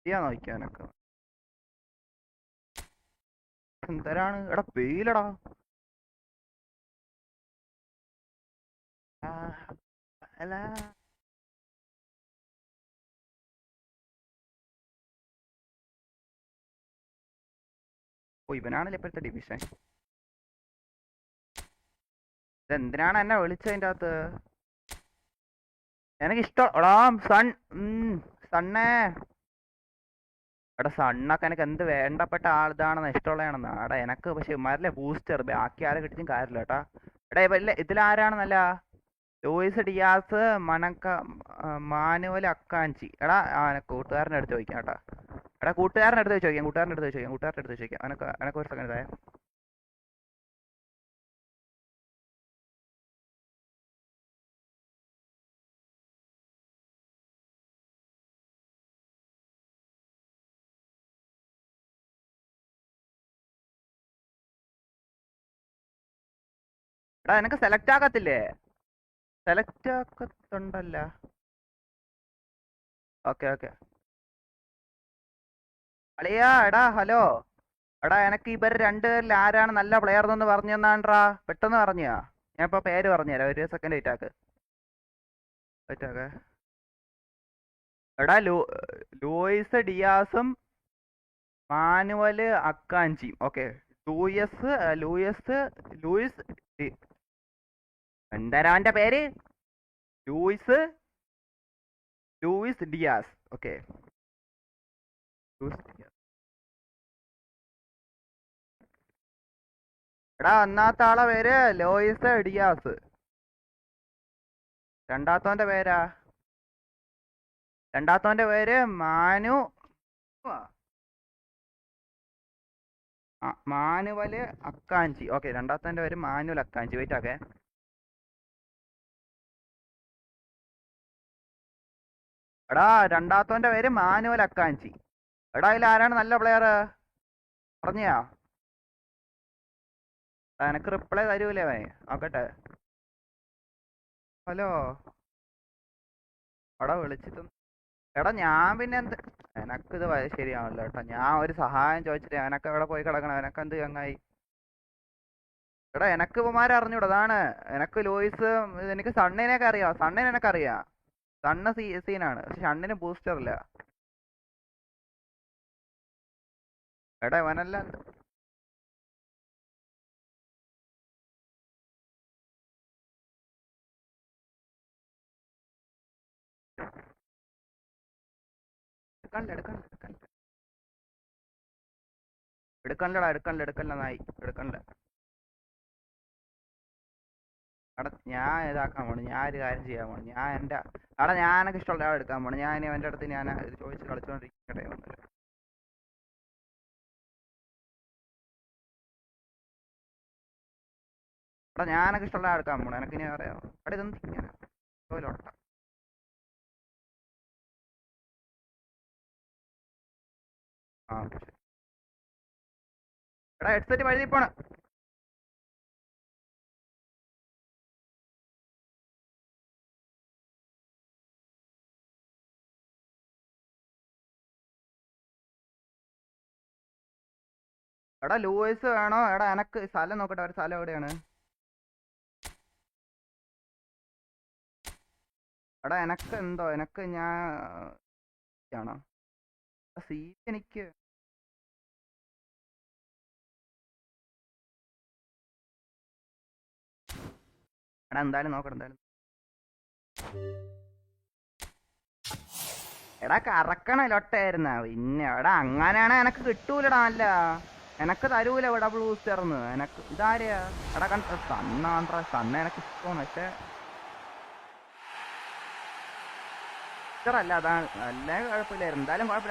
ചെയ്യാൻ നോക്കിയാനൊക്കെ എന്തരാണ് എടാ വെയിലടാ. അല്ല ഓ ഇവനാണല്ലോ ഇപ്പോഴത്തെ ഡിവിഷൻ. ഇതെന്തിനാണ് എന്നെ വിളിച്ചതിൻ്റെ അകത്ത്? എനിക്കിഷ്ടം എടാ സൺ സണ്ണേ. എടാ സണ്ണൊക്കെ എനിക്ക് എന്ത് വേണ്ടപ്പെട്ട ഇതാണെന്ന് ഇഷ്ടമുള്ളതാണെന്ന്. എടാ എനക്ക് പക്ഷെ ഇമാരിലെ ബൂസ്റ്റർ ബാക്കി ആരെ കിട്ടിയും കാര്യമില്ല കേട്ടാ. എടാ ഇല്ല ഇതിലാരാണെന്നല്ല ലൂയിസ് ഡിയാസ് മാനുവൽ അക്കാഞ്ചി. എടാ കൂട്ടുകാരൻ്റെ അടുത്ത് ചോദിക്കാം കേട്ടാ. എടാ കൂട്ടുകാരൻ്റെ അടുത്ത് ചോദിക്കാം. എനക്ക് ഒരു സെക്കൻഡ് ഇതായ. എടാ എനക്ക് സെലക്ട് ആക്കത്തില്ലേ? സെലക്ട് ആക്കത്തുണ്ടല്ല. ഓക്കെ അളിയാ. എടാ ഹലോ. എടാ എനക്ക് ഇവർ രണ്ടുപേരിൽ ആരാണ് നല്ല പ്ലെയർ എന്ന് പറഞ്ഞു തന്നാണ്ടാ. പെട്ടെന്ന് പറഞ്ഞാ ഞാൻ ഇപ്പൊ പേര് പറഞ്ഞുതരാം. ഒരു സെക്കൻഡ് വെയിറ്റാക്ക്. എടാ ലൂയിസ് ഡിയാസും മാനുവല് അക്കാഞ്ചിയും. ഓക്കെ ലൂയിസ് എന്തരാന്റെ പേര്? Luis Diaz. ഓക്കെ എടാ ഒന്നാമത്തെ ആളെ പേര് ലോയിസ് ഡിയാസ്. രണ്ടാമത്തവന്റെ പേര് മാനുവല് അക്കാഞ്ചി. ഓക്കെ രണ്ടാമത്തവന്റെ പേര് മാനുവൽ അക്കാഞ്ചി. വെയിറ്റ് ആക്കേ. എടാ രണ്ടാമത്തവന്റെ പേര് മാനുവൽ അക്കാഞ്ചി. എടാ ഇതിൽ ആരാണ് നല്ല പ്ലെയർ പറഞ്ഞാ? എനക്ക് റിപ്ലൈ തരൂലേ അവൻ? നോക്കട്ടെ. ഹലോ എടാ വിളിച്ചിട്ട്. എടാ ഞാൻ പിന്നെ എന്ത് എനക്കിത് ശരിയാണല്ലോ കേട്ടോ. ഞാൻ ഒരു സഹായം ചോദിച്ചിട്ട് എനക്ക് എവിടെ പോയി കിടക്കണം. എനക്കെന്ത് ചങ്ങായി? എടാ എനക്ക് ഇവന്മാരെ അറിഞ്ഞൂടാ. അതാണ് എനക്ക് ലൂയിസ്. എനിക്ക് സണ്ണിനെയൊക്കെ അറിയാം. സണ്ണിനെ എനക്കറിയാം. സണ്ണ് സീനാണ്. പക്ഷെ സണ്ണിന് ബൂസ്റ്റർ ഇല്ല. എടാ ഇവനല്ല എടുക്കണ്ട നായി എടുക്കണ്ട. എടാ ഞാൻ ഇതാക്കാൻ പോണു. ഞാൻ ഒരു കാര്യം ചെയ്യാൻ പോണു. ഞാനൊക്കെ ഇഷ്ടമുള്ള ആൾ എടുക്കാൻ പോണു. ഞാൻ എൻ്റെ അടുത്ത് ഞാൻ ഇത് ചോദിച്ച് കളിച്ചുകൊണ്ടിരിക്കട്ടെ. എടാ ഞാനൊക്കെ ഇഷ്ടമുള്ള ആൾ എടുക്കാൻ പോണു. എനക്ക് ഇനി അറിയാം. എടാ ഇതെന്ത് ഇങ്ങനെ ലോട്ട. എടാ ഹെഡ്സെറ്റ് വഴുതി പോണ. എടാ ലൂയിസ് വേണോ? എടാ എനക്ക് സ്ഥലം നോക്കട്ടെ. ഒരു സ്ഥലം എവിടെയാണ്? എടാ എനക്ക് എന്തോ എനക്ക് ആണോ സീറ്റ് എനിക്ക്. എടാ എന്തായാലും നോക്കട്ടെ. എടാ കറക്കണ ലൊട്ടായിരുന്ന പിന്നെ. എടാ അങ്ങനെയാണെ എനക്ക് കിട്ടൂലടാ. നല്ല എനക്ക് തരൂല ഇവിടെ ബ്ലൂസ്റ്റർന്ന്. എനക്ക് ഇതാരെയാ? എടാ കണ്ട സണ്ണ എനക്ക് ഇഷ്ടമാണ്. പക്ഷെ അല്ല അതാണ് നല്ല കുഴപ്പമില്ലായിരുന്നു. എന്തായാലും കുഴപ്പമില്ല.